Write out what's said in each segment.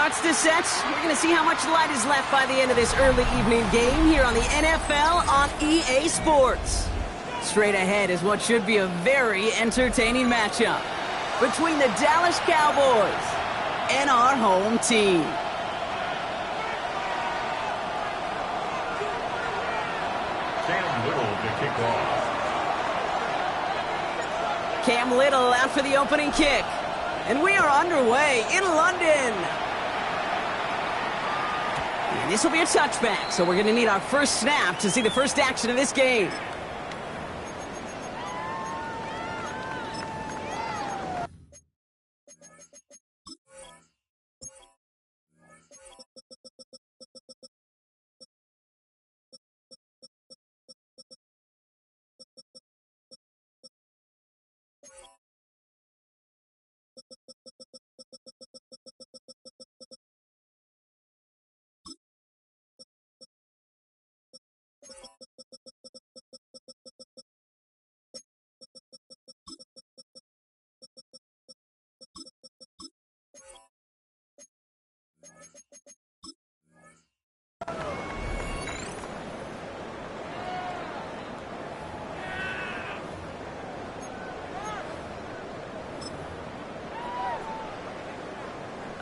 starts to set. We're going to see how much light is left by the end of this early evening game here on the NFL on EA Sports. Straight ahead is what should be a very entertaining matchup between the Dallas Cowboys and our home team. Cam Little to kick off. Cam Little out for the opening kick. And we are underway in London. And this will be a touchback, so we're going to need our first snap to see the first action of this game.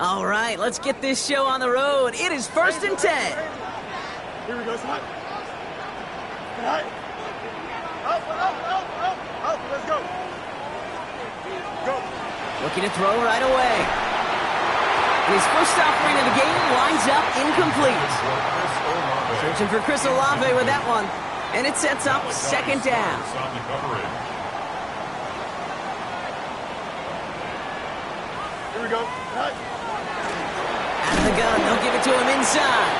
All right, let's get this show on the road. It is 1st and 10. Here we go, son. Up, let's go. Go. Looking to throw right away. His first offering of the game lines up incomplete. Searching for Chris Olave with that one. And it sets up second down. Here we go. Out of the gun, they'll give it to him inside.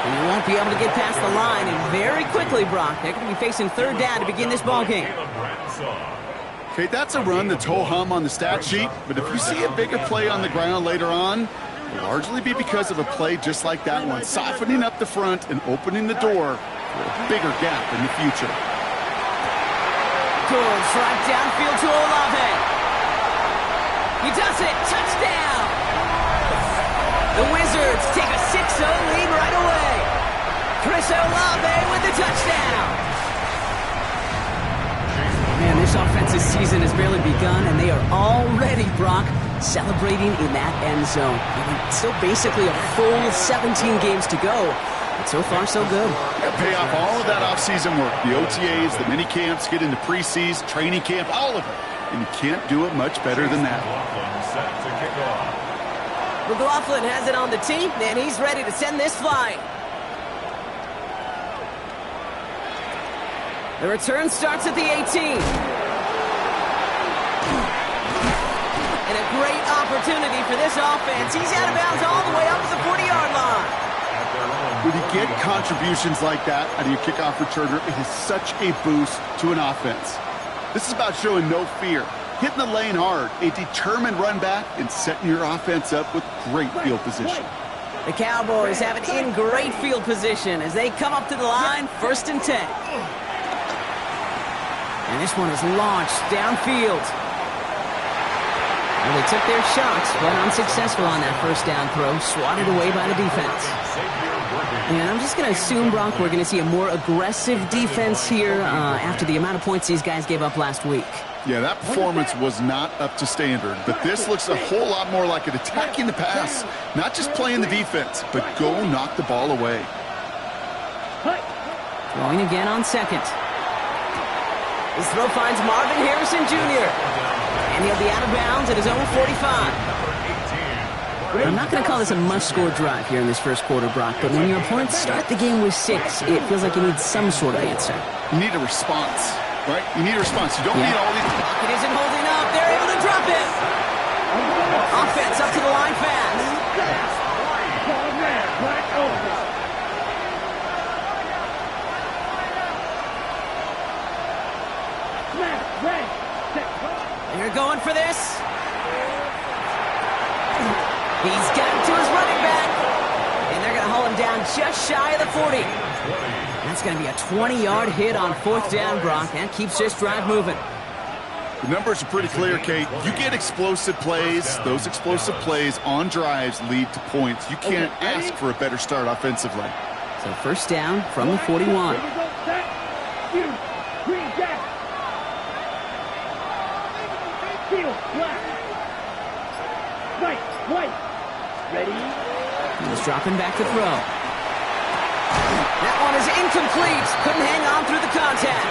And he won't be able to get past the line. And very quickly, Brock, they're going to be facing third down to begin this ball game. Okay, that's a run that's ho-hum on the stat sheet, but if you see a bigger play on the ground later on, it'll largely be because of a play just like that one, softening up the front and opening the door for a bigger gap in the future. Goes right downfield to Olave. He does it. Touchdown. The Wizards take a 6-0 lead right away. Chris Olave with the touchdown. Man, this offensive season has barely begun, and they are already, Brock, celebrating in that end zone. Still basically a full 17 games to go, but so far so good. Pay off all of that offseason work. The OTAs, the mini camps, get into preseason, training camp, all of it. And you can't do it much better than that. McLaughlin has it on the tee, and he's ready to send this flying. The return starts at the 18. And a great opportunity for this offense. He's out of bounds all the way up to the 40-yard line. When you get contributions like that out of your kickoff returner, it is such a boost to an offense. This is about showing no fear, hitting the lane hard, a determined run back, and setting your offense up with great field position. The Cowboys have it in great field position as they come up to the line, 1st and 10. And this one is launched downfield. Well, they took their shots, but unsuccessful on that first down throw, swatted away by the defense. And I'm just going to assume, Brock, we're going to see a more aggressive defense here after the amount of points these guys gave up last week. Yeah, that performance was not up to standard, but this looks a whole lot more like it attacking the pass, not just playing the defense, but go knock the ball away. Throwing again on second. His throw finds Marvin Harrison Jr. And he'll be out of bounds at his own 45. I'm not going to call this a must-score drive here in this first quarter, Brock, but when your opponents start the game with 6, it feels like you need some sort of answer. You need a response, right? You need a response. You don't need all these... It isn't holding up. They're able to drop it. Offense up to the line fast. They're going for this. He's got it to his running back. And they're going to haul him down just shy of the 40. That's going to be a 20-yard hit on 4th down, Brock. That keeps this drive moving. The numbers are pretty clear, Kate. You get explosive plays. Those explosive plays on drives lead to points. You can't ask for a better start offensively. So first down from the 41. He's dropping back to throw. That one is incomplete. Couldn't hang on through the contact.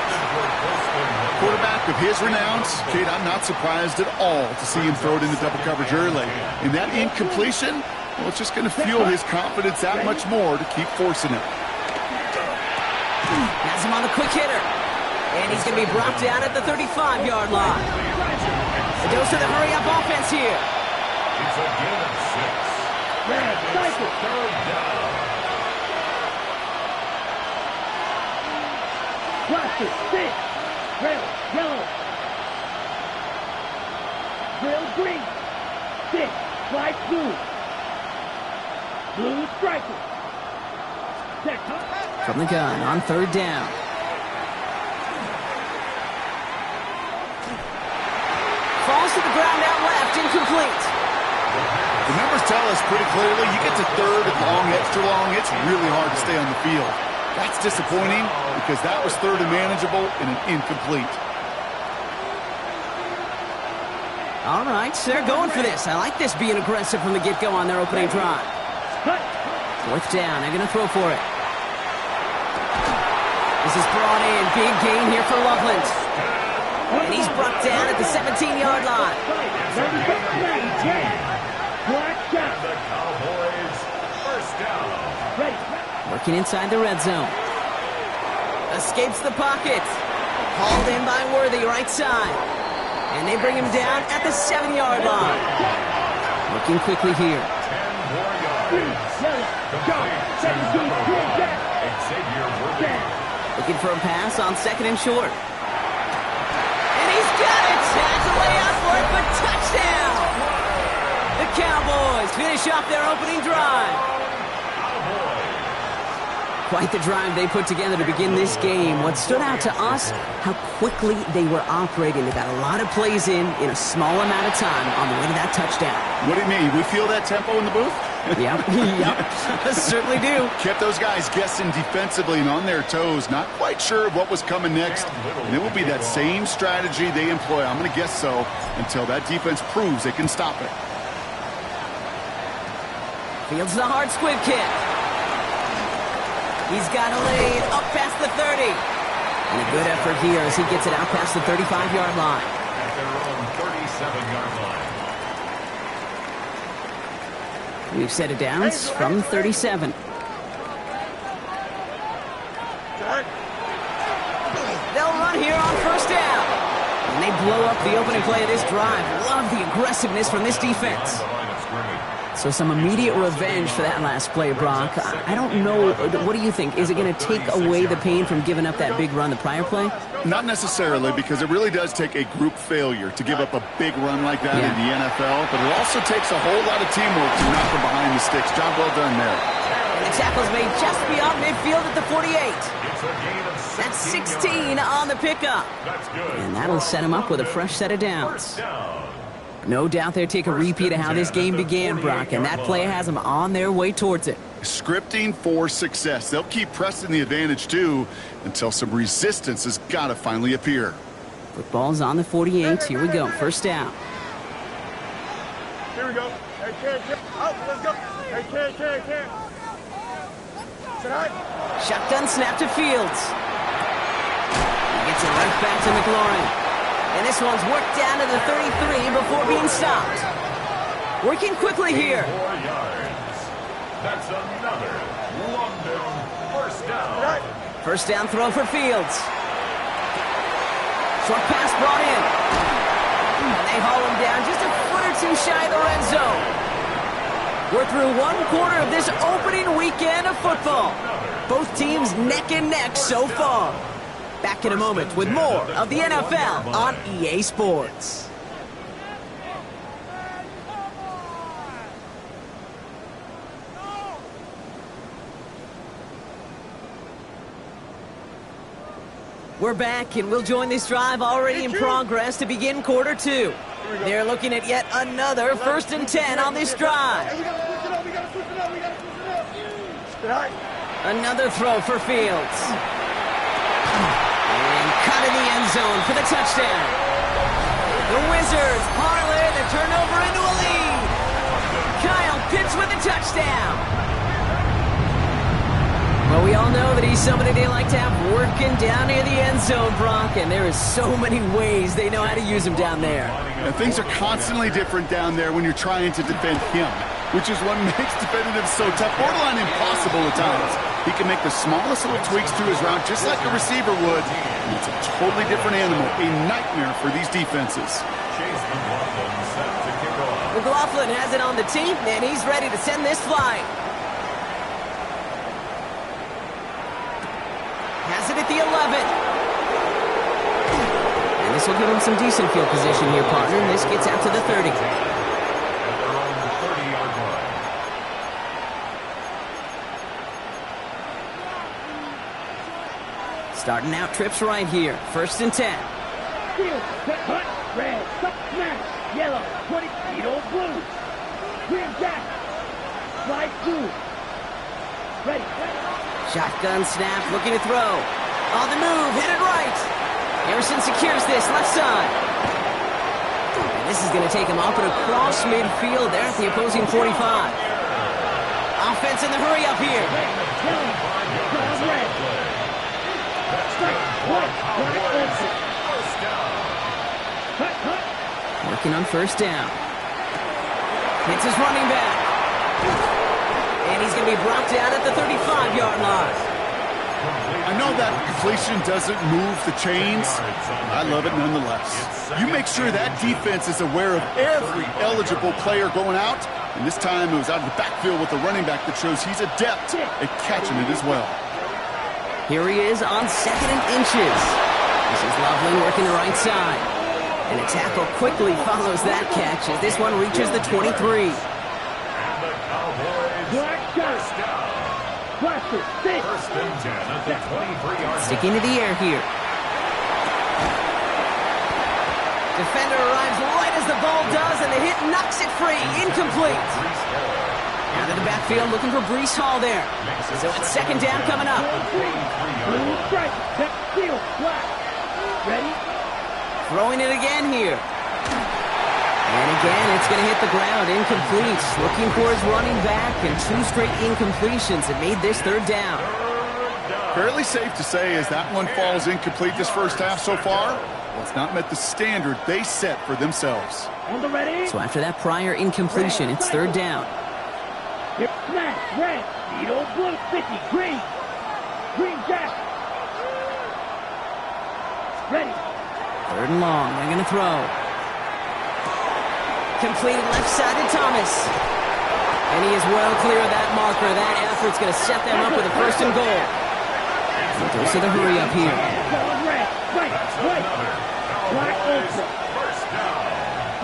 Quarterback of his renowns, Kate, I'm not surprised at all to see him throw it into double coverage early. And that incompletion, well, it's just going to fuel his confidence that much more to keep forcing it. Has him on the quick hitter. And he's going to be brought down at the 35-yard line. A dose of the hurry-up offense here. It's a gain of 6. It's third down. Blaster, 6. Rail, yellow. Rail, green. 6. Flag, blue. Blue, striker. Check. From the gun on third down. Falls to the ground out left, incomplete. The numbers tell us pretty clearly, you get to third and long, extra long, it's really hard to stay on the field. That's disappointing because that was third and manageable and an incomplete. All right, so they're going for this. I like this being aggressive from the get-go on their opening drive. Fourth down, they're going to throw for it. This is brought in. Big gain here for Loveland. And he's brought down at the 17-yard line. The Cowboys first down. Working inside the red zone. Escapes the pocket. Hauled in by Worthy, right side. And they bring him down at the 7-yard line. Looking quickly here. 10 more yards. Xavier Worthy. Looking for a pass on second and short. And he's got it. Has a way out for it, but touchdown. The Cowboys finish off their opening drive. Quite the drive they put together to begin this game. What stood out to us, how quickly they were operating. They got a lot of plays in a small amount of time on the way to that touchdown. What do you mean? We feel that tempo in the booth? Yep, certainly do. Kept those guys guessing defensively and on their toes, not quite sure of what was coming next. And it will be that same strategy they employ, I'm going to guess so, until that defense proves they can stop it. Fields the hard squib kick. He's got a lane up past the 30. And a good effort here as he gets it out past the 35-yard line. At their own 37-yard line. We've set it down from 37. They'll run here on first down. And they blow up the opening play of this drive. Love the aggressiveness from this defense. So some immediate revenge for that last play, Brock. I don't know. What do you think? Is it going to take away the pain from giving up that big run the prior play? Not necessarily, because it really does take a group failure to give up a big run like that in the NFL. But it also takes a whole lot of teamwork to knock from behind the sticks. Job well done there. And the tackle's made just beyond midfield at the 48. That's 16 on the pickup. And that'll set him up with a fresh set of downs. No doubt they'll take a repeat of how this game began, Brock, and that play has them on their way towards it. Scripting for success. They'll keep pressing the advantage, too, until some resistance has got to finally appear. Football's on the 48. Here we go. First down. Here we go. Hey, kid. Oh, let's go. Hey, kid. Sit high. Shotgun snap to Fields. He gets it right back to McLaurin. And this one's worked down to the 33 before being stopped. Working quickly here. 4 yards. That's another London first down. First down throw for Fields. Short pass brought in. And they haul him down just a foot or two shy of the red zone. We're through one quarter of this opening weekend of football. Both teams neck and neck so far. Back in a moment with more of the NFL on EA Sports. We're back, and we'll join this drive already in progress to begin quarter two. They're looking at yet another 1st and 10 on this drive. Hey, we gotta switch it up. We gotta switch it up. We gotta switch it up. All right. Another throw for Fields. And cut in the end zone for the touchdown. The Wizards parlay the turnover into a lead. Kyle Pitts with a touchdown. Well, we all know that he's somebody they like to have working down near the end zone, Brock, and there is so many ways they know how to use him down there. And things are constantly different down there when you're trying to defend him, which is what makes defending him so tough, borderline impossible at times. He can make the smallest little tweaks to his route just like a receiver would, and it's a totally different animal, a nightmare for these defenses. Chase McLaughlin set to kick off. McLaughlin has it on the team, and he's ready to send this flight. Has it at the 11. And this will give him some decent field position here, partner. And this gets out to the 30. And they're on the 30-yard line. Starting out trips right here. 1st and 10. Field, set, hut, red, smash, yellow, 20, old blue. Green jack, slide through. Ready. Shotgun snap, looking to throw. On the move, hit it right. Harrison secures this, left side. And this is going to take him up and across midfield there at the opposing 45. Offense in the hurry up here. Yellow, cross red. Strike, white, open. Hut, hut. Working on 1st down. Hits his running back. And he's going to be brought down at the 35-yard line. I know that completion doesn't move the chains. I love it nonetheless. You make sure that defense is aware of every eligible player going out. And this time it was out of the backfield with the running back that shows he's adept at catching it as well. Here he is on 2nd and inches. This is Loveland working the right side. And a tackle quickly follows that catch as this one reaches the 23. Black shot. Blaster, six. 1st and 10 at the 23-yard line. Sticking to the air here. Defender arrives right as the ball does, and the hit knocks it free. Incomplete. Out of the backfield looking for Breece Hall there. So it's 2nd down coming up. Blue strike, set, field, black. Ready? Throwing it again here. And again, it's going to hit the ground. Incomplete. Looking for his running back, and 2 straight incompletions that made this 3rd down. Fairly safe to say as that one falls incomplete this first half so far, well, it's not met the standard they set for themselves. On the ready? So after that prior incompletion, it's 3rd down. Hip smash, red, old blue, 50, green. Green jack. Ready. 3rd and long. They're going to throw. Completed left side to Thomas. And he is well clear of that marker. That effort's going to set them up with a 1st and goal. Goes to the hurry up here. Solid red, right, black ultra.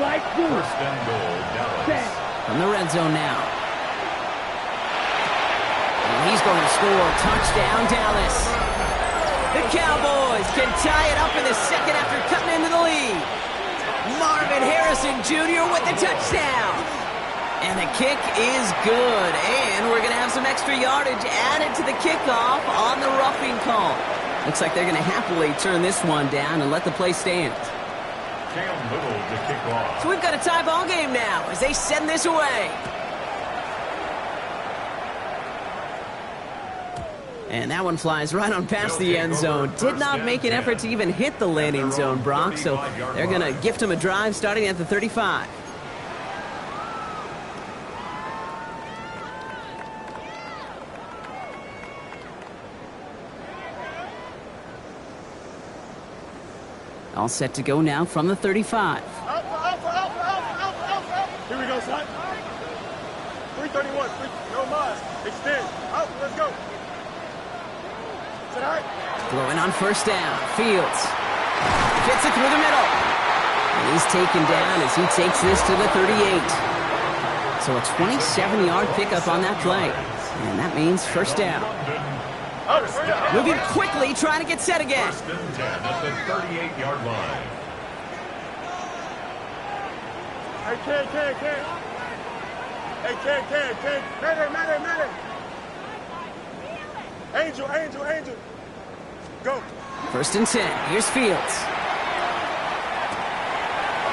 Slide through. 1st and goal, Dallas. From the red zone now. And he's going to score. Touchdown, Dallas. The Cowboys can tie it up in the 2nd after cutting into the lead. Marvin Harrison Jr. with the touchdown. And the kick is good. And we're going to have some extra yardage added to the kickoff on the roughing call. Looks like they're going to happily turn this one down and let the play stand. Cam Little to kick off. So we've got a tie ball game now as they send this away. And that one flies right on past the end zone. Did not make an effort to even hit the landing zone, Brock. So they're going to gift him a drive starting at the 35. All set to go now from the 35. Here we go, son. 331. No miles. Extend. Out. Let's go. Is it all right? Throwing on 1st down. Fields. Gets it through the middle. And he's taken down as he takes this to the 38. So a 27-yard pickup on that play. And that means 1st down. Moving quickly, trying to get set again. First and 10 at the 38-yard line. Hey, Ken. Hey, Ken. Matter. Angel. Go. First and 10. Here's Fields.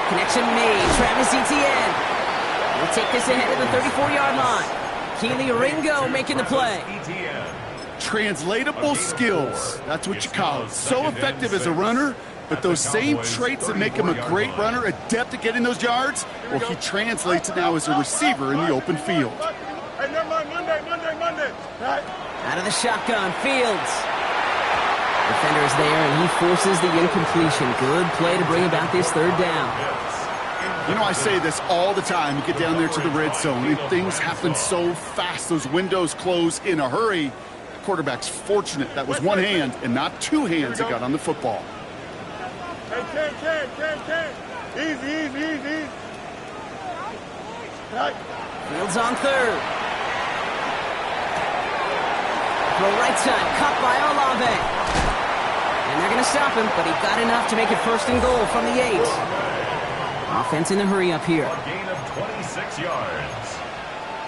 Connection made. Travis Etienne will take this ahead of the 34-yard line. Keely Ringo making the play. Translatable skills. That's what you call it. So effective as a runner, but those same traits that make him a great runner, adept at getting those yards, well, he translates it now as a receiver in the open field. Hey, never mind. Monday. Right. Out of the shotgun, Fields. Defender is there, and he forces the incompletion. Good play to bring about this third down. You know, I say this all the time. You get down there to the red zone, and things happen so fast. Those windows close in a hurry. The quarterback's fortunate. That was one hand and not two hands that got on the football. Hey, Ken. Easy. Right. Fields on third. Throw right side, cut by Olave. And they're going to stop him, but he got enough to make it first and goal from the 8. Offense in a hurry up here. A gain of 26 yards.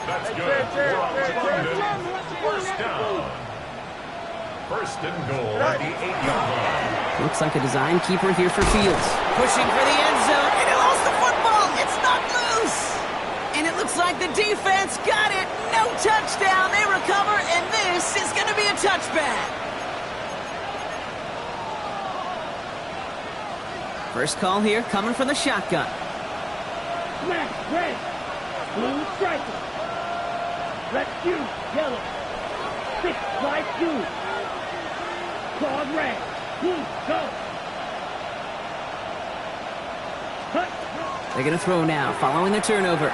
That's good. We're on to first down. First and goal at the 8-yard line. Looks like a design keeper here for Fields. Pushing for the end zone, and he lost the football. It's not loose. And it looks like the defense got it. No touchdown. They recover, and this is going to be a touchback. First call here coming from the shotgun. Smash, red. Blue striker. Left shoe, yellow. 6, 5, 2. Clawed red. Blue, go. Cut. They're going to throw now, following the turnover.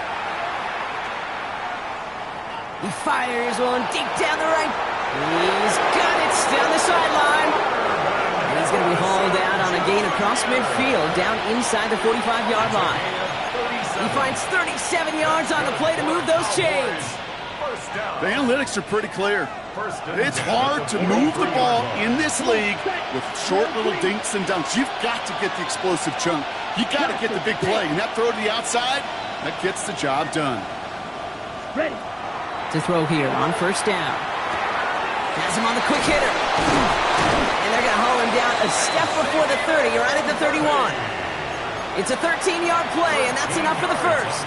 He fires one deep down the right. He's got it down the sideline. And he's going to be hauled out on a gain across midfield, down inside the 45-yard line. He finds 37 yards on the play to move those chains. The analytics are pretty clear. It's hard to move the ball in this league with short little dinks and dunks. You've got to get the explosive chunk. You got to get the big play. And that throw to the outside, that gets the job done. Ready. To throw here on first down. Has him on the quick hitter. And they're going to haul him down a step before the 30, right at the 31. It's a 13-yard play, and that's enough for the first.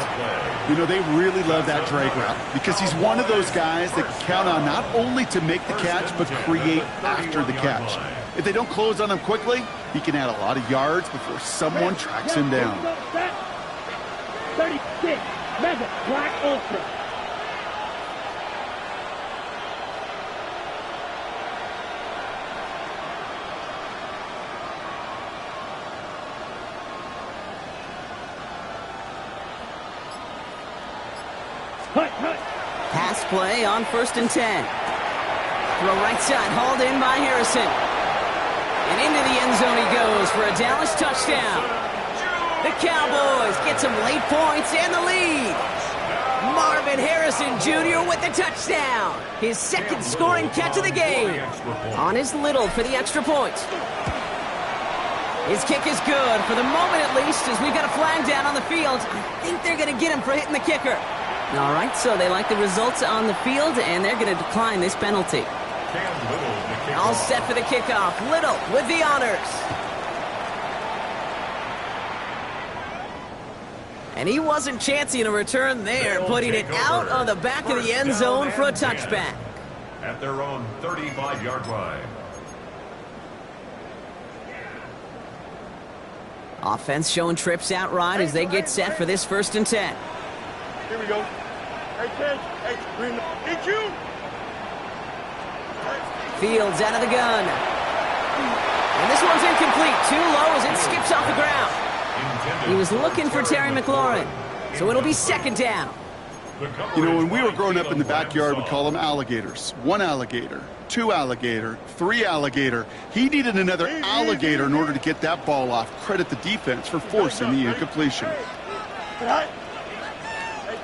You know, they really love that drag route because he's one of those guys that can count on not only to make the catch, but create after the catch. If they don't close on him quickly, he can add a lot of yards before someone tracks him down. 36, Mega Black Ultra. Pass play on first and 10. Throw right side, hauled in by Harrison. And into the end zone he goes for a Dallas touchdown. The Cowboys get some late points and the lead. Marvin Harrison Jr. with the touchdown. His second scoring catch of the game. On his little for the extra point. His kick is good, for the moment at least, as we've got a flag down on the field. I think they're going to get him for hitting the kicker. All right, so they like the results on the field, and they're going to decline this penalty. All set for the kickoff. Little with the honors. And he wasn't chancing a return there, putting it out on the back of the end zone for a touchback. At their own 35-yard line. Offense showing trips out right as they get set for this first and 10. Here we go. Hey, Ken. Hey, bring the EQ. Fields out of the gun. And this one's incomplete. Too low as it skips off the ground. He was looking for Terry McLaurin. So it'll be second down. You know, when we were growing up in the backyard, we call them alligators. 1 alligator, 2 alligator, 3 alligator. He needed another alligator in order to get that ball off. Credit the defense for forcing the incompletion. Hey,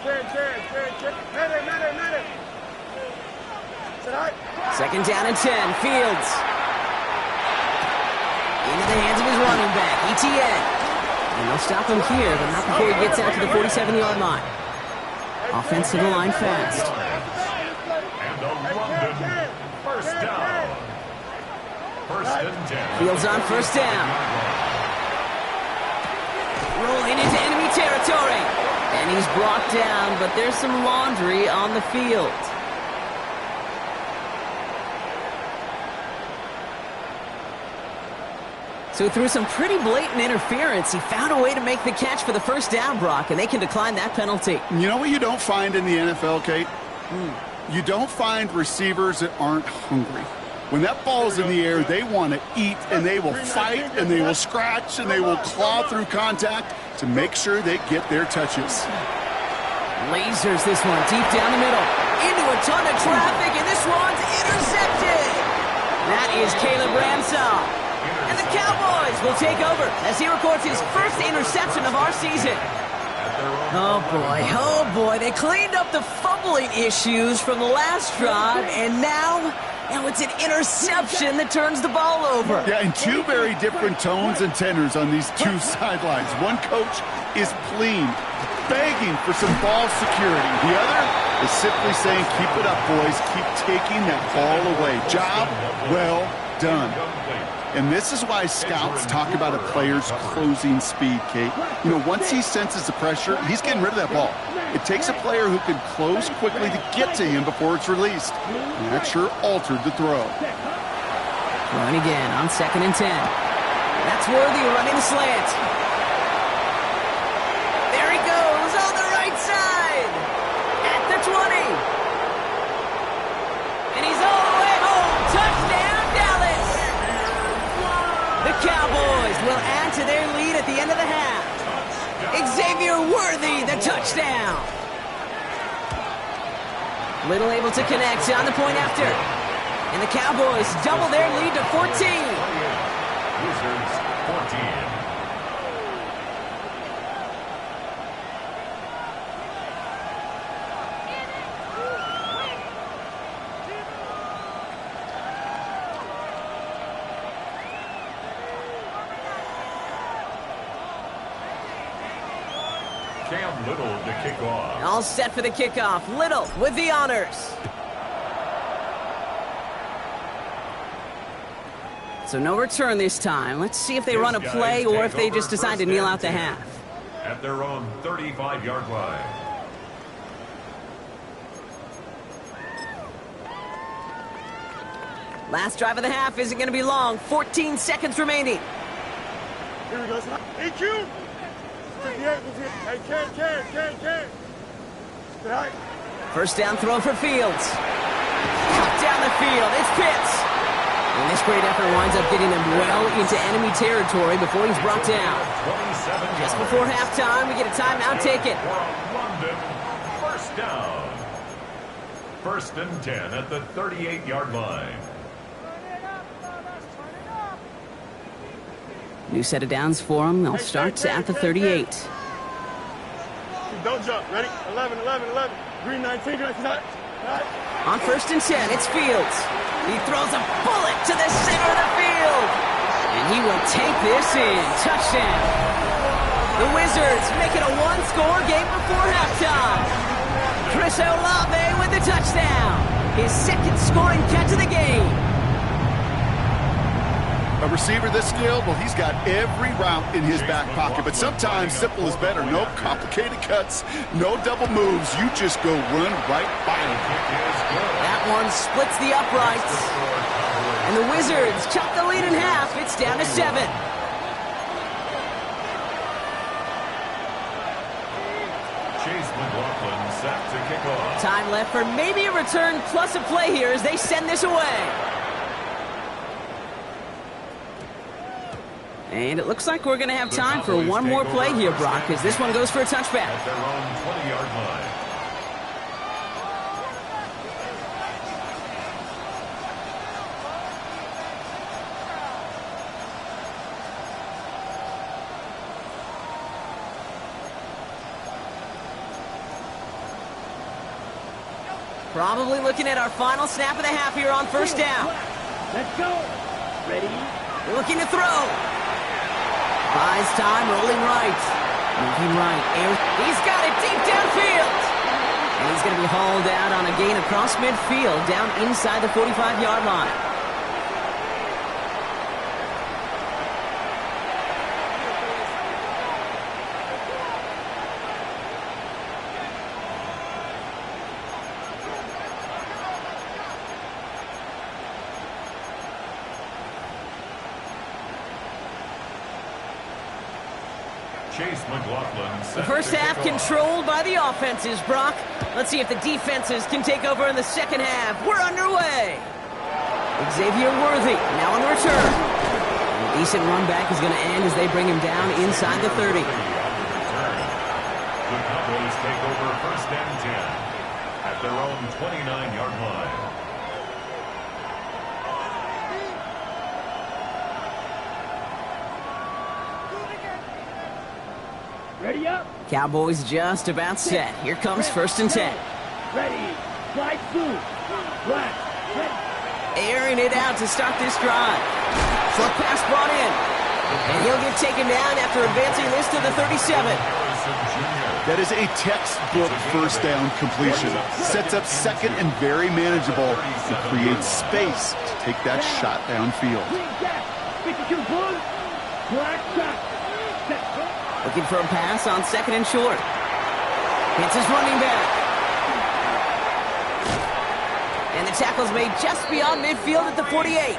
Ken. Minute. Second down and 10. Fields. Into the hands of his running back, ETN. And they'll stop him here, but not before he gets out to the 47-yard line. Offense to the line fast. And a London first down. First and 10. Fields on first down. Rolling into enemy territory. And he's brought down, but there's some laundry on the field. So through some pretty blatant interference, he found a way to make the catch for the first down, Brock, and they can decline that penalty. You know what you don't find in the NFL, Kate? You don't find receivers that aren't hungry. When that ball's in the air, they want to eat, and they will fight, and they will scratch, and they will claw through contact to make sure they get their touches. Lasers this one deep down the middle. Into a ton of traffic, and this one's intercepted. That is Caleb Ramsell. And the Cowboys will take over as he records his first interception of our season. Oh boy, they cleaned up the fumbling issues from the last drive, and now it's an interception that turns the ball over. Yeah, and two very different tones and tenors on these two sidelines. One coach is pleading, begging for some ball security. The other is simply saying, keep it up, boys. Keep taking that ball away. Job well done. And this is why scouts talk about a player's closing speed, Kate. You know, once he senses the pressure, he's getting rid of that ball. It takes a player who can close quickly to get to him before it's released. And that sure altered the throw. Throwing again on second and 10. That's Worthy running the slant. There he goes on the right side. At the 20. And he's all the way home. Touchdown, Dallas. The Cowboys will add to their lead at the end of the half. Xavier Worthy, the touchdown. Little able to connect on the point after. And the Cowboys double their lead to 14. Wizards 14. Cam Little to kick off. All set for the kickoff. Little with the honors. So no return this time. Let's see if they run a play or if they just decide to kneel out the half. At their own 35-yard line. Last drive of the half isn't going to be long. 14 seconds remaining. Here we go. EQ. 58. Hey, Ken. Right. First down throw for Fields. Cut down the field. It's Pitts. And this great effort winds up getting him well into enemy territory before he's brought down. Just before halftime, we get a timeout taken. London, first down. First and 10 at the 38-yard line. New set of downs for them. They'll start at the 38. Don't jump. Ready? 11. Green 19. Right. On first and 10, it's Fields. He throws a bullet to the center of the field. And he will take this in. Touchdown. The Wizards make it a one-score game before halftime. Chris Olave with the touchdown. His second scoring catch of the game. A receiver this skilled, well, he's got every route in his back pocket. But sometimes simple is better. No complicated cuts, no double moves. You just go run right by him. That one splits the uprights. And the Wizards chop the lead in half. It's down to 7. Chase McLaughlin set to kick off. Time left for maybe a return plus a play here as they send this away. And it looks like we're going to have time for one more play here, Brock, as this one goes for a touchback. At their own 20-yard line. Probably looking at our final snap of the half here on first down. Let's go. Ready? Looking to throw. Buys time, rolling right. Moving right. He's got it deep downfield. And he's going to be hauled out on a gain across midfield down inside the 45-yard line. Chase McLaughlin. The first half controlled by the offenses, Brock. Let's see if the defenses can take over in the second half. We're underway. Xavier Worthy now on the return. And a decent run back is going to end as they bring him down inside the 30. The Cowboys take over first and 10 at their own 29-yard line. Ready up. Cowboys just about set. Here comes first and 10. Ready. Slide through. Black. Ready. Airing it out to start this drive. Short pass brought in. And he'll get taken down after advancing this to the 37. That is a textbook first down completion. Sets up second and very manageable and creates space to take that shot downfield. Green gap. 52 Bulls. Black shot. Set. Looking for a pass on second and short. Hits his running back. And the tackle's made just beyond midfield at the 48.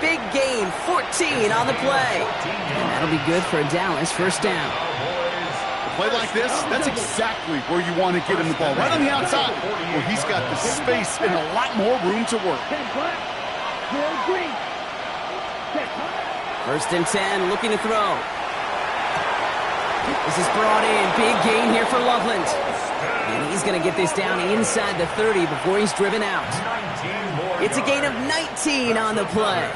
Big gain, 14 on the play. And that'll be good for a Dallas first down. A play like this, that's exactly where you want to get him the ball. Right on the outside, where he's got the space and a lot more room to work. 10 black. 4 green. Set. First and 10, looking to throw. This is brought in. Big gain here for Loveland. And he's going to get this down inside the 30 before he's driven out. It's a gain of 19 on the play.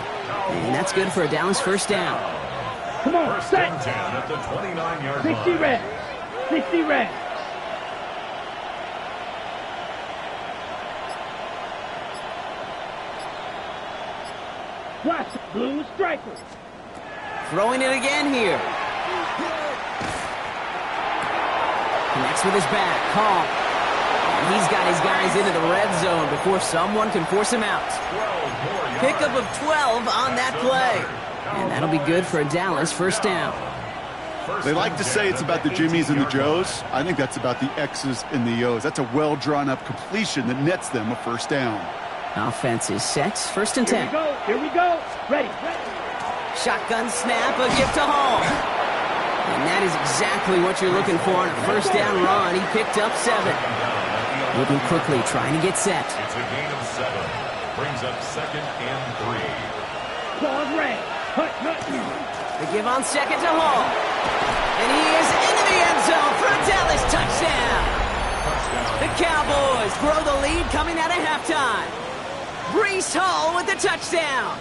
And that's good for a Dallas first down. Come on, First set. and 10 at the 29-yard 60 line. red. 60 red. Watch blue striker. Throwing it again here. Connects with his back. Calm. And he's got his guys into the red zone before someone can force him out. Pickup of 12 on that play. And that'll be good for a Dallas first down. They like to say it's about the Jimmies and the Joes. I think that's about the X's and the O's. That's a well-drawn-up completion that nets them a first down. Offense is set. First and 10. Here we go. Here we go. Ready. Shotgun snap, a gift to Hall. And that is exactly what you're looking for on a first down run. He picked up 7. Moving quickly, trying to get set. It's a gain of 7. Brings up second and 3. Claws red. Hut. The give on second to Hall. And he is into the end zone for a Dallas touchdown. The Cowboys grow the lead coming out of halftime. Breece Hall with the touchdown.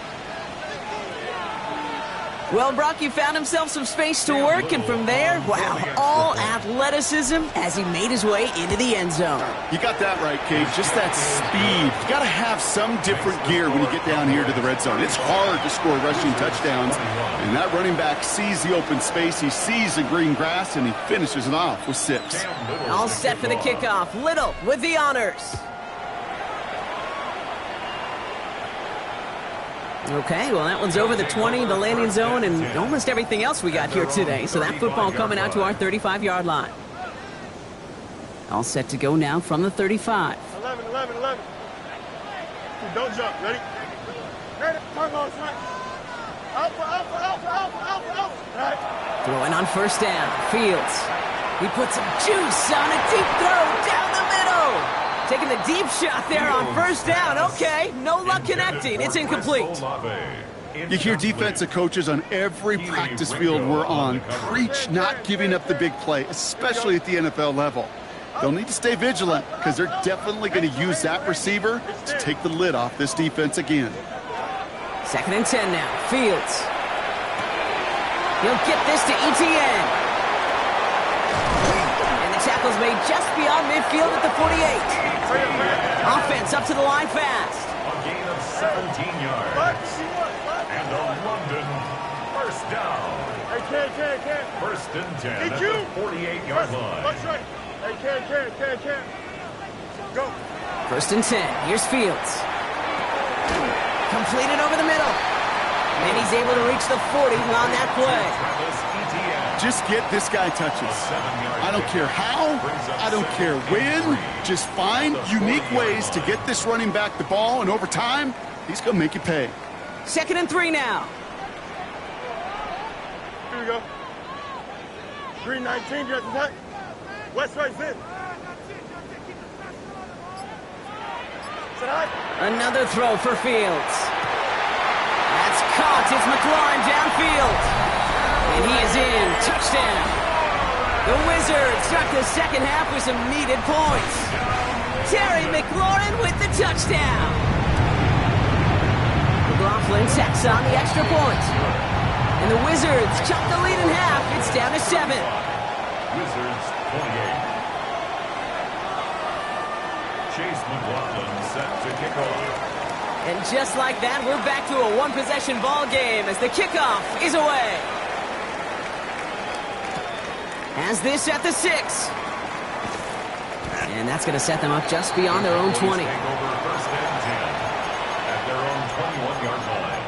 Well, Brock, you found himself some space to work, and from there, wow, all athleticism as he made his way into the end zone. You got that right, Cade. Just that speed. You got to have some different gear when you get down here to the red zone. It's hard to score rushing touchdowns, and that running back sees the open space, he sees the green grass, and he finishes it off with 6. All set for the kickoff. Little with the honors. Okay, well, that one's over the 20, the landing zone, and almost everything else we got here today. So that football coming out to our 35-yard line. All set to go now from the 35. 11. Don't jump. Ready? Ready. Turn on, son. Alpha. Right. Throwing on first down. Fields. He puts some juice on a deep throw down the middle. Taking the deep shot there on first down. Okay, no luck connecting. It's incomplete. You hear defensive coaches on every practice field we're on preach not giving up the big play, especially at the NFL level. They'll need to stay vigilant because they're definitely going to use that receiver to take the lid off this defense again. Second and 10 now. Fields. He'll get this to Etienne. And the tackle tackle's made just beyond midfield at the 48. Offense up to the line fast. A gain of 17 yards. And a London first down. Hey, Ken. First and 10 Hey, at you. the 48-yard line. That's right. Hey, Ken. Go. First and 10. Here's Fields. Completed over the middle. And he's able to reach the 40 on that play. Travis Etienne. Just get this guy touches. I don't care how, I don't care when. Just find unique ways to get this running back the ball, and over time, he's going to make you pay. 2nd and 3 now. Here we go. 319, just attack. West right, in. Sit high. Another throw for Fields. That's caught. It's McLaurin downfield. And he is in. Touchdown. The Wizards start the second half with some needed points. Terry McLaurin with the touchdown. McLaughlin tacks on the extra point. And the Wizards chop the lead in half. It's down to 7. Wizards 28. Chase McLaughlin set to kick off. And just like that, we're back to a one-possession ball game as the kickoff is away. Has this at the 6. And that's going to set them up just beyond their own 20. Take over first and 10 at their own 21-yard line.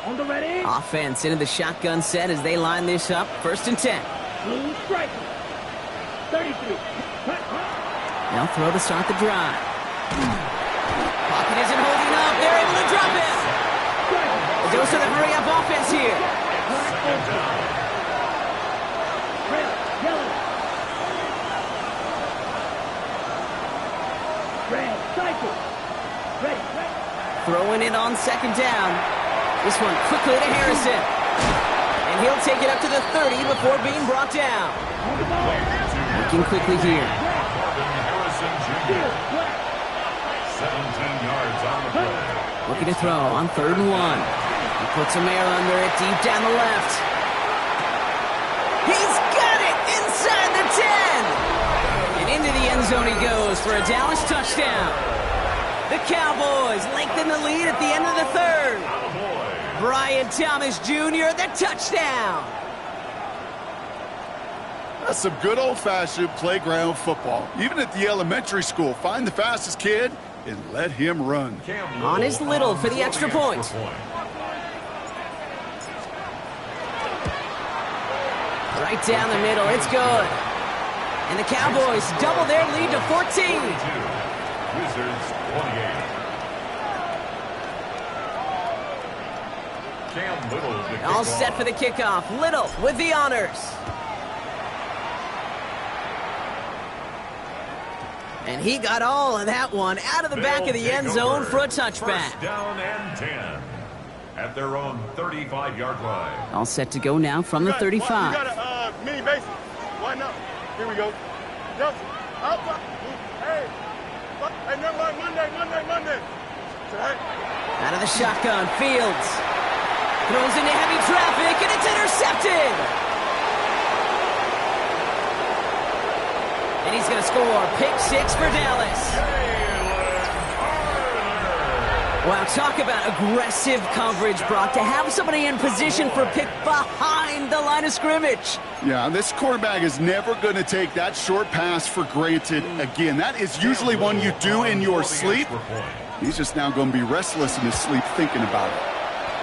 On the ready. Offense into the shotgun set as they line this up. 1st and 10. Blue striker. 33. They'll throw to start the drive. Pocket isn't holding up. They're able to drop it. A dose of the hurry-up offense here. Second down. Red, yellow. Red, cycle. Ready. Throwing it on 2nd down. This one quickly to Harrison. And he'll take it up to the 30 before being brought down. Looking quickly here. Marvin Harrison Jr. 17 yards on the play. Looking to throw on 3rd and 1. He puts a man under it deep down the left. He's got it inside the 10. And into the end zone he goes for a Dallas touchdown. The Cowboys lengthen the lead at the end of the 3rd. Brian Thomas Jr., the touchdown. That's some good old-fashioned playground football. Even at the elementary school, find the fastest kid and let him run. On his Little for the extra point. Right down the middle, it's good. And the Cowboys double their lead to 14. Wizards 28. Cam Little to kick All set off. for the kickoff. Little with the honors. And he got all of that one out of the back of the end zone for a touchback. First down and 10 at their own 35-yard line. All set to go now from the 35. You got a mini basic. Why not? Here we go. Jump. Out. Hey. Hey, never mind. Monday. Right. Out of the shotgun, Fields. Throws into heavy traffic, and it's intercepted. And he's going to score. Pick 6 for Dallas. Wow, talk about aggressive coverage, Brock. To have somebody in position for a pick behind the line of scrimmage. Yeah, this quarterback is never going to take that short pass for granted again. That is usually one you do in your sleep. He's just now going to be restless in his sleep thinking about it.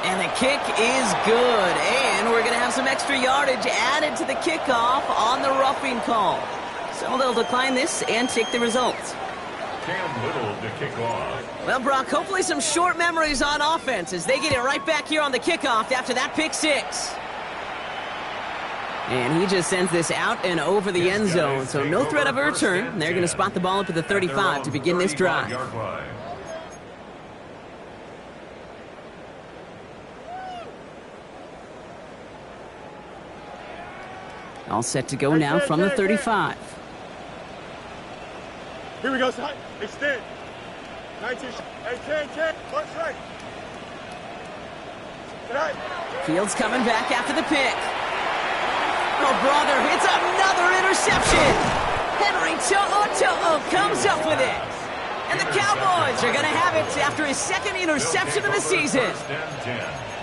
And the kick is good. And we're going to have some extra yardage added to the kickoff on the roughing call. So they'll decline this and take the results. Cam Little to kick off. Well, Brock, hopefully some short memories on offense as they get it right back here on the kickoff after that pick 6. And he just sends this out and over the end zone, so no threat of a return. They're going to spot the ball up at the 35 to begin this drive. All set to go now from the 35. Here we go, side. Extend. 19. Hey, Ken. Punch right. Tonight. Fields coming back after the pick. Oh, brother, it's another interception. Henry To'o comes up with it. And the Cowboys are going to have it after his second interception of the season.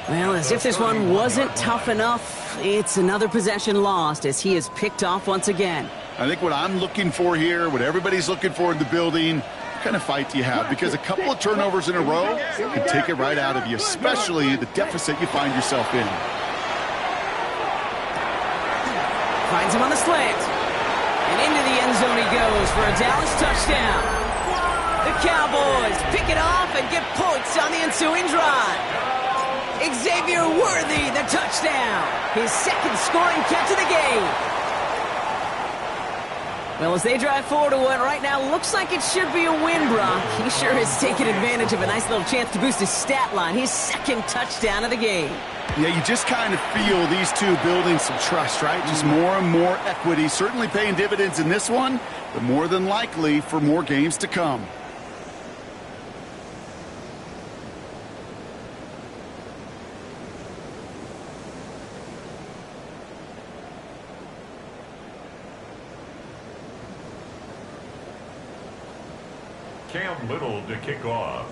Well, as if this one wasn't tough enough, it's another possession lost as he is picked off once again. I think what I'm looking for here, what everybody's looking for in the building, what kind of fight do you have? Because a couple of turnovers in a row can take it right out of you, especially the deficit you find yourself in. Finds him on the slant. And into the end zone he goes for a Dallas touchdown. The Cowboys pick it off and get points on the ensuing drive. Xavier Worthy, the touchdown. His second scoring catch of the game. Well, as they drive forward to what right now looks like it should be a win, Brock. He sure has taken advantage of a nice little chance to boost his stat line. His second touchdown of the game. Yeah, you just kind of feel these two building some trust, right? Just more and more equity. Certainly paying dividends in this one, but more than likely for more games to come. Cam Little to kick off.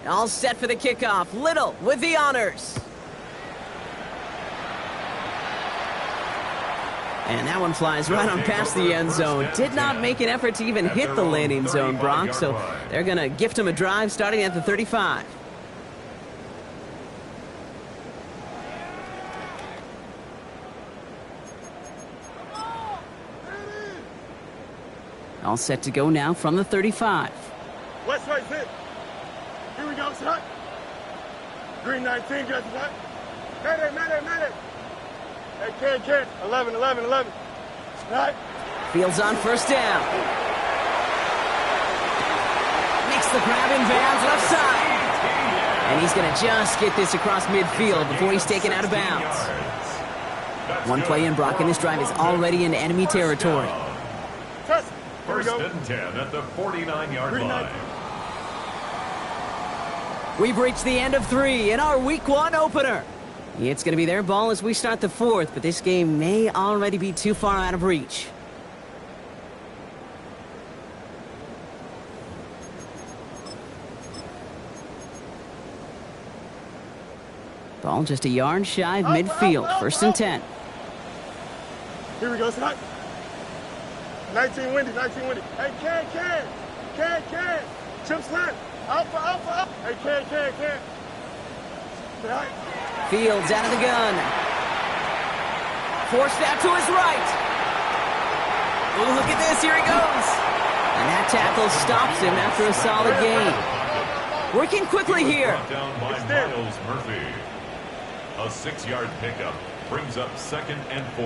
All set for the kickoff. Little with the honors. And that one flies right on past the end zone. Did not make an effort to even hit the landing zone, Brock. So they're going to gift him a drive starting at the 35. All set to go now from the 35. West right hit. Here we go, son. Green 19, guys, son. Mayday. Hey, Ken. 11. Right. Fields on first down. Makes the grab in bounds left side. And he's going to just get this across midfield before he's taken out of bounds. One play in, Brock, and this drive is already in enemy territory. First and 10 at the 49-yard line. We've reached the end of 3 in our Week 1 opener. It's going to be their ball as we start the 4th, but this game may already be too far out of reach. Ball just a yard shy of midfield. First and 10. Here we go, son. 19 windy. Hey, Ken. Chip slant. Alpha. Hey, Ken. Right. Fields out of the gun. Forced that to his right. Oh, look at this. Here he goes. And that tackle stops him after a solid gain. Working quickly here. Brought down by Miles Murphy. A 6-yard pickup brings up 2nd and 4.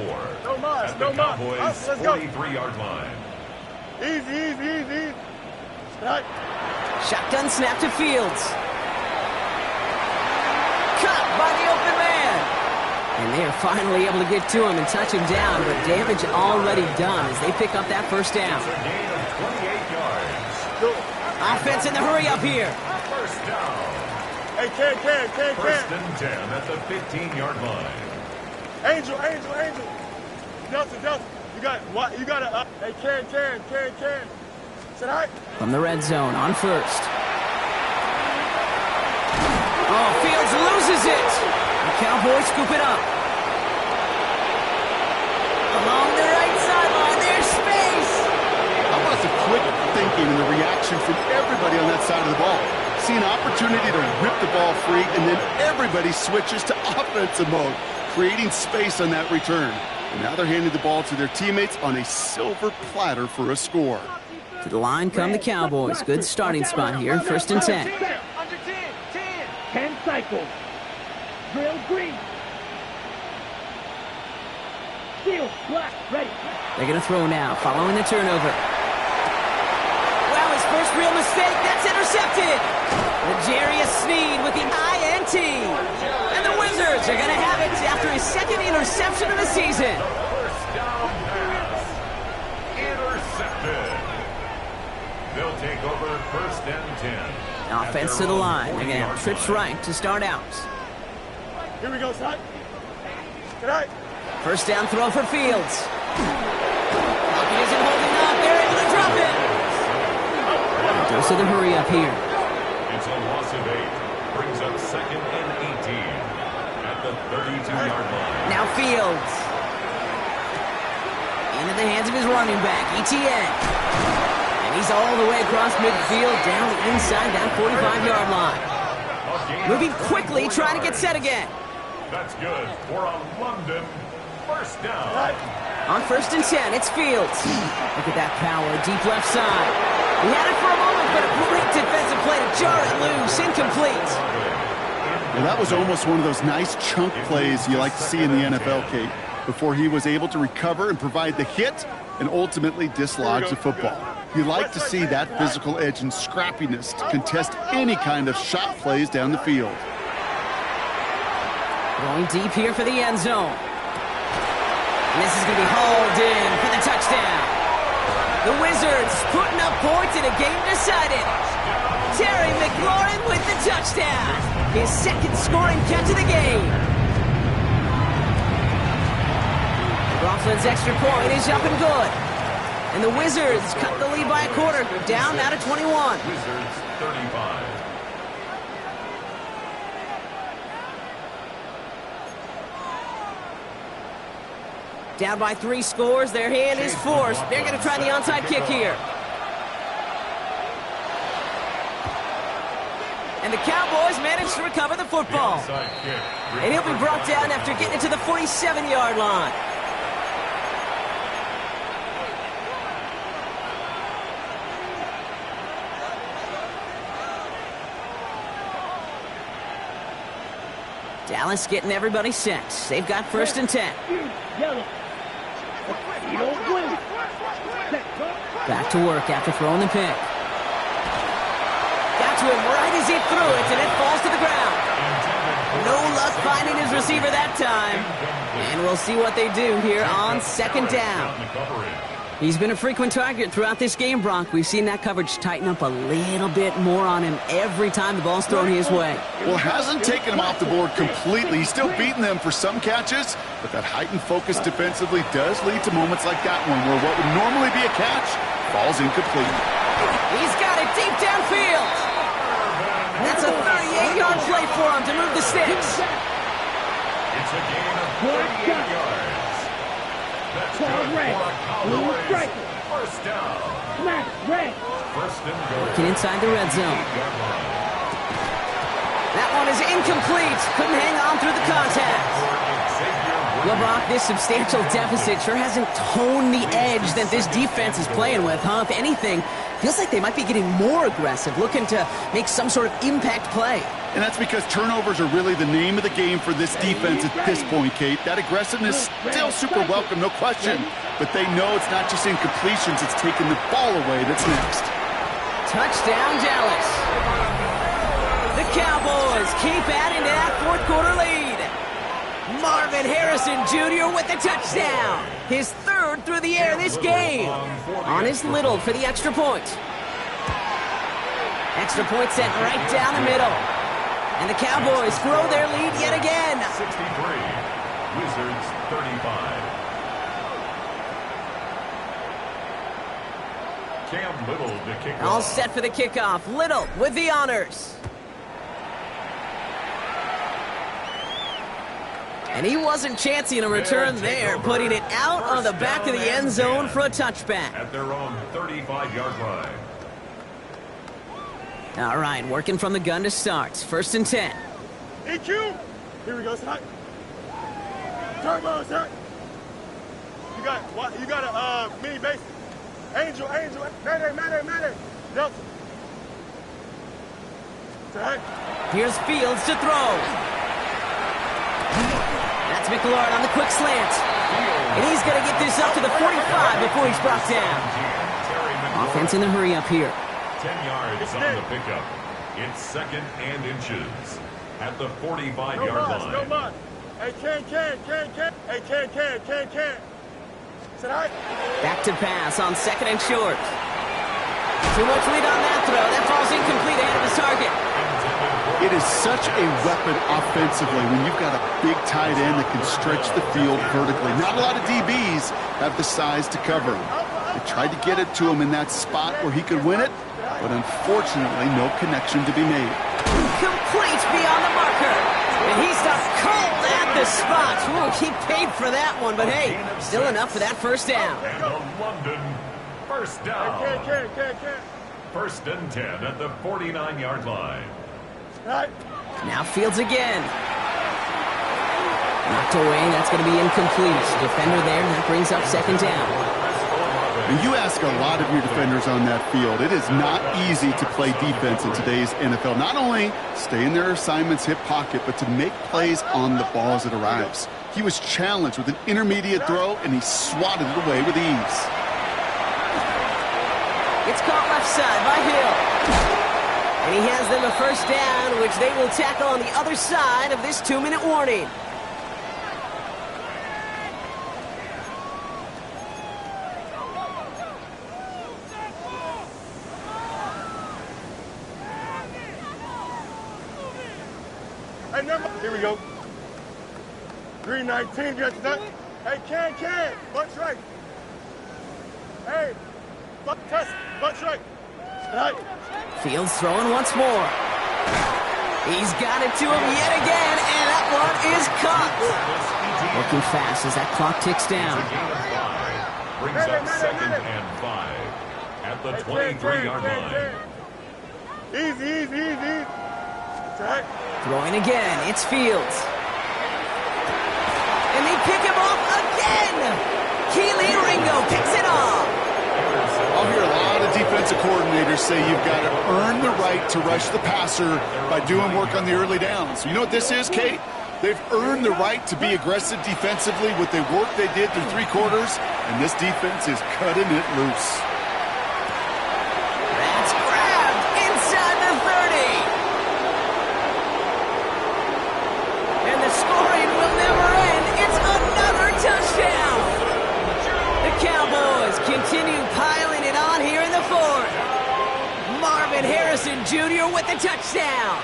At the Cowboys' 43-yard line. Easy. Right. Shotgun snap to Fields. Cut by the open man. And they are finally able to get to him and touch him down, but damage already done as they pick up that first down. It's a gain of 28 yards. Offense in the hurry up here. First down. Hey, Ken. First and 10 at the 15-yard line. Angel. Delta. You got to. Hey, Ken. Sit high. From the red zone on first. Oh, Fields loses it. The Cowboys scoop it up. Along the right sideline, there's space. How about the quick thinking and the reaction from everybody on that side of the ball? See an opportunity to rip the ball free, and then everybody switches to offensive mode, creating space on that return. And now they're handing the ball to their teammates on a silver platter for a score. To the line come the Cowboys. Good starting spot here. First and 10. 10 cycles. Drill green. Steel, black, ready. They're going to throw now, following the turnover. Wow, his first real mistake. That's intercepted. L'Jarius Sneed with the INT. And the Wizards are going to have it after his second interception of the season. First down pass. take over 1st and 10. Offense to the line. They're going to have trips right to start out. Here we go, son. Good night. First down throw for Fields. He isn't holding up. They're able to drop it. Goes to the hurry up here. It's a loss of 8. Brings up 2nd and 18 at the 32-yard line. Now Fields. Into the hands of his running back, Etienne. And he's all the way across midfield, down inside that 45-yard line. Moving quickly, trying to get set again. That's good for a London first down. On 1st and 10, it's Fields. Look at that power, deep left side. He had it for a moment, but a great defensive play to jar it loose, incomplete. Well, that was almost one of those nice chunk plays you like to see in the NFL, Kate, before he was able to recover and provide the hit and ultimately dislodge the football. You like to see that physical edge and scrappiness to contest any kind of shot plays down the field. Going deep here for the end zone. And this is going to be hauled in for the touchdown. The Wizards putting up points in a game decided. Terry McLaurin with the touchdown. His 2nd scoring catch of the game. Rothland's extra point is up and good. And the Wizards cut the lead by a quarter, down now to 21. Wizards 35. Down by 3 scores, their hand is forced. They're going to try the onside kick here. And the Cowboys manage to recover the football. And he'll be brought down after getting it to the 47-yard line. Dallas getting everybody set. They've got 1st and 10. Back to work after throwing the pick. Got to him right as he threw it, and it falls to the ground. No luck finding his receiver that time. And we'll see what they do here on 2nd down. He's been a frequent target throughout this game, Brock. We've seen that coverage tighten up a little bit more on him every time the ball's thrown his way. Well, hasn't taken him off the board completely. He's still beating them for some catches, but that heightened focus defensively does lead to moments like that one where what would normally be a catch falls incomplete. He's got it deep downfield. That's a 38-yard play for him to move the sticks. It's a gain of 38 yards. That's good for a Cowboys first down. First and goal. Get inside the red zone. That one is incomplete. Couldn't hang on through the contact. Well, Brock, this substantial deficit sure hasn't toned the edge that this defense is playing with, huh? If anything, feels like they might be getting more aggressive, looking to make some sort of impact play. And that's because turnovers are really the name of the game for this defense at this point, Kate. That aggressiveness still super welcome, no question. But they know it's not just incompletions, it's taking the ball away that's next. Touchdown, Dallas. The Cowboys keep adding to that 4th quarter lead. Marvin Harrison Jr. with the touchdown. His 3rd through the air this game. On his Little for the extra point. Extra point sent right down the middle. And the Cowboys grow their lead yet again. 63. Wizards 35. Cam Little to kick off. All set for the kickoff. Little with the honors. And he wasn't chancing a return there, putting it out on the back of the end zone for a touchback. At their own 35-yard line. All right, working from the gun to start. 1st and 10. EQ. Here we go, son. Turbo, sir. You got a mini base. Angel. Mayday. Delta. Sir. Here's Fields to throw. That's McLaurin on the quick slant. And he's going to get this up to the 45 before he's brought down. Offense in the hurry up here. 10 yards on the pickup. It's 2nd and inches at the 45-yard line. No mud. Hey, can. Hey, can. Sit high. Back to pass on 2nd and short. Too much lead on that throw. That falls incomplete ahead of his target. It is such a weapon offensively when you've got a big tight end that can stretch the field vertically. Not a lot of DBs have the size to cover him. They tried to get it to him in that spot where he could win it, but unfortunately, no connection to be made. Complete beyond the marker. And he stopped cold at the spot. Ooh, he paid for that one, but hey, still enough for that first down. And a London first down. Can't. First and 10 at the 49-yard line. Right. Now Fields again. Knocked away, that's going to be incomplete. Defender there, that brings up second down. And you ask a lot of your defenders on that field. It is not easy to play defense in today's NFL. Not only stay in their assignment's hip pocket, but to make plays on the ball as it arrives. He was challenged with an intermediate throw, and he swatted it away with ease. It's caught left side by Hill. And he has them a first down, which they will tackle on the other side of this 2-minute warning. Hey, number. Here we go. 319, got that. Hey, can. Bunch right. Hey, test. Bunch right. Right. Fields throwing once more. He's got it to him yet again, and that one is caught. Working fast as that clock ticks down. Brings up second and 5 at the 23-yard line. Easy. Right. Throwing again, it's Fields. And they pick him off again. Kelee Ringo picks it off. I'll hear a lot of defensive coordinators say you've got to earn the right to rush the passer by doing work on the early downs. You know what this is, Kate? They've earned the right to be aggressive defensively with the work they did through 3 quarters, and this defense is cutting it loose. That's grabbed inside the 30. And the scoring will never end. It's another touchdown. The Cowboys continue piling it on here in the 4th. Marvin Harrison Jr. with the touchdown.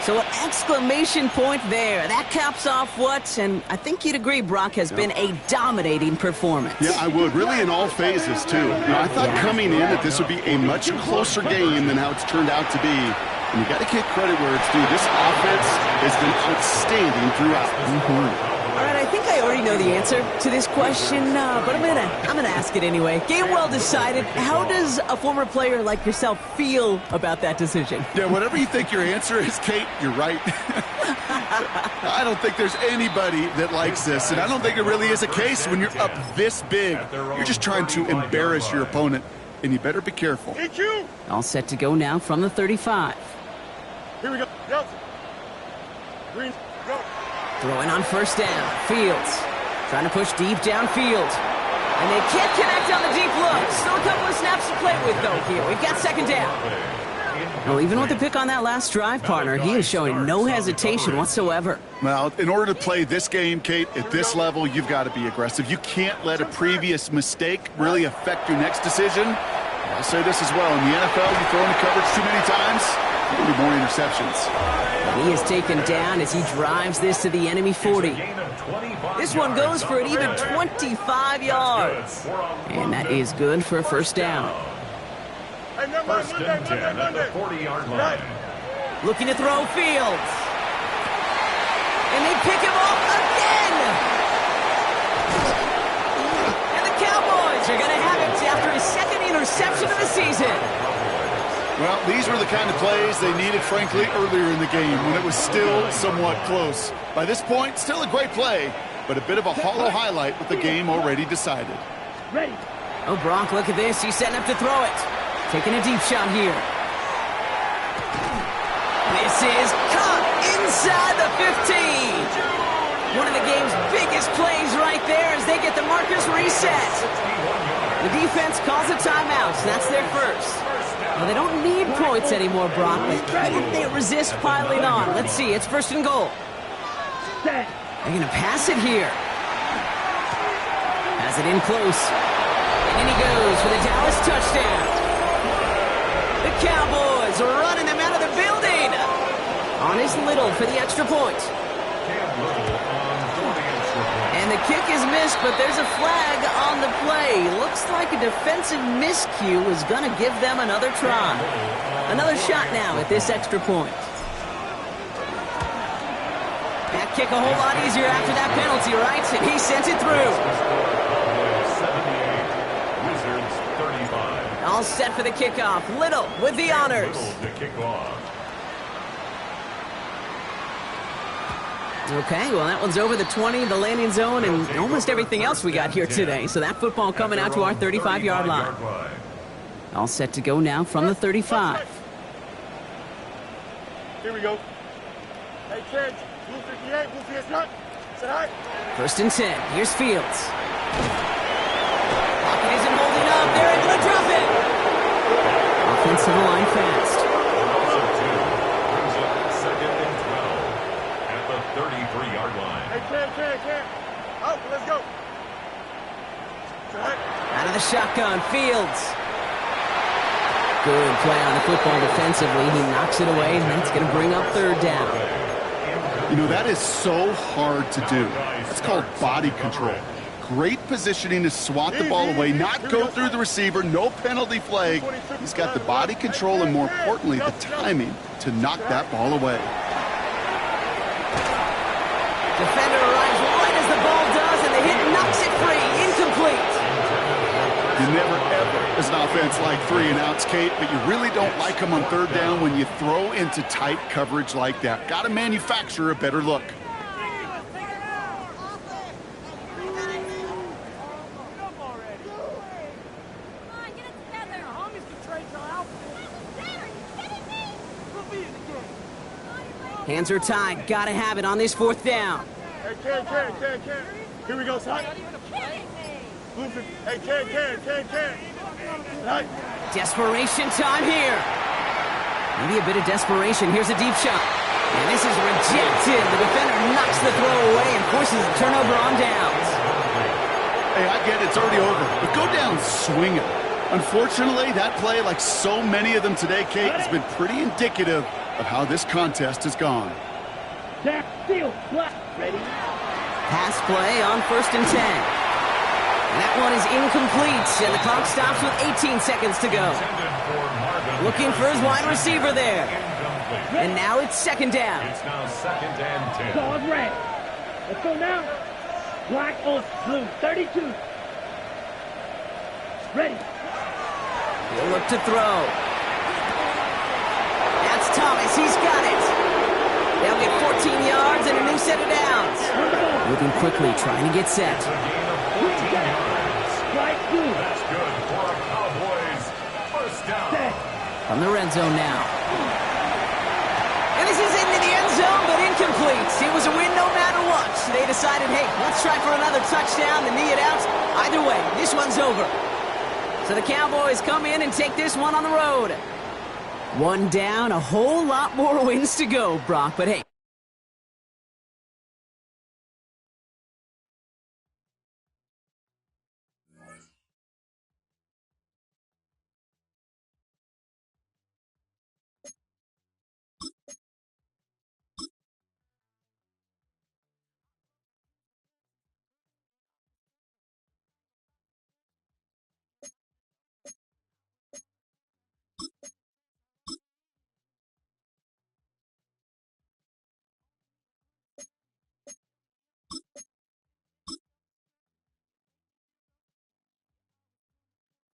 So an exclamation point there. That caps off what, and I think you'd agree, Brock, has been a dominating performance. Yeah, I would. Really in all phases, too. I thought coming in that this would be a much closer game than how it's turned out to be. And you got to give credit where it's due. This offense has been outstanding throughout. All right, I think I already know the answer to this question, but I'm gonna ask it anyway. Game well decided. How does a former player like yourself feel about that decision? Yeah, whatever you think your answer is, Kate, you're right. I don't think there's anybody that likes this, and I don't think it really is a case when you're up this big. You're just trying to embarrass your opponent, and you better be careful. EQ. All set to go now from the 35. Here we go. Nelson. Green. Go. Throwing on first down. Fields trying to push deep downfield. And they can't connect on the deep look. Still a couple of snaps to play with, though, here. We've got second down. Well, even with the pick on that last drive, partner, he is showing no hesitation whatsoever. Well, in order to play this game, Kate, at this level, you've got to be aggressive. You can't let a previous mistake really affect your next decision. I'll say this as well. In the NFL, you throw into coverage too many times, there'll be more interceptions. He is taken down as he drives this to the enemy 40. This one goes for an even 25 yards. And that is good for a first down. First and 10 at the 40-yard line. Looking to throw Fields. And they pick him off again. And the Cowboys are going to have it after his second interception of the season. Well, these were the kind of plays they needed, frankly, earlier in the game when it was still somewhat close. By this point, still a great play, but a bit of a hollow highlight with the game already decided. Ready. Oh, Brock, look at this. He's setting up to throw it. Taking a deep shot here. This is caught inside the 15. One of the game's biggest plays right there as they get the markers reset. The defense calls a timeout, so that's their first. Well, they don't need points anymore, Brock, but can they resist piling on? Let's see. It's first and goal. Set. They're going to pass it here. Has it in close. And in he goes for the Dallas touchdown. The Cowboys are running them out of the building. On is Little for the extra point. And the kick is missed, but there's a flag on the play. Looks like a defensive miscue is going to give them another try. Another shot now at this extra point. That kick a whole lot easier after that penalty, right? And he sent it through. 78, Wizards 35. All set for the kickoff. Little with the honors. The kickoff. Okay, well, that one's over the 20, the landing zone, and almost everything else we got here today. So that football coming out to our 35-yard line. All set to go now from the 35. Here we go. Hey, kids. Blue 58, blue 58 front. Sit high. 1st and 10. Here's Fields. Pocket isn't holding up. They're able to drop it. Offensive line fast. 33-yard line. Hey, Cam. Out, let's go. Out of the shotgun, Fields. Good play on the football defensively. He knocks it away, and that's going to bring up 3rd down. You know, that is so hard to do. It's called body control. Great positioning to swat the ball away, not go through the receiver, no penalty flag. He's got the body control and, more importantly, the timing to knock that ball away. Defender arrives right as the ball does, and the hit knocks it free. Incomplete. You never, ever, as an offense, like 3 and outs, Kate, but you really don't like them on 3rd down when you throw into tight coverage like that. Got to manufacture a better look. Hands are tied. Got to have it on this 4th down. Hey, Cam. Here we go, son. Hey, Cam. Right. Desperation time here. Maybe a bit of desperation. Here's a deep shot. And this is rejected. The defender knocks the throw away and forces a turnover on downs. Hey, I get it. It's already over. But go down swinging. Unfortunately, that play, like so many of them today, Kate, has been pretty indicative of how this contest has gone. Pass play on 1st and 10. And that one is incomplete, and the clock stops with 18 seconds to go. Looking for his wide receiver there. And now it's 2nd down. It's now 2nd and 10. Dog red. Let's go now. Black on blue, 32. Ready. He'll look to throw. That's Thomas. He's got it. They'll get 14 yards and a new set of downs. Moving quickly, trying to get set. It's a gain of 14 yards. Strike 2. That's good for a Cowboys 1st down. From the red zone now. And this is into the end zone, but incomplete. It was a win no matter what. They decided, hey, let's try for another touchdown and knee it out. Either way, this one's over. So the Cowboys come in and take this one on the road. 1 down, a whole lot more wins to go, Brock. But hey,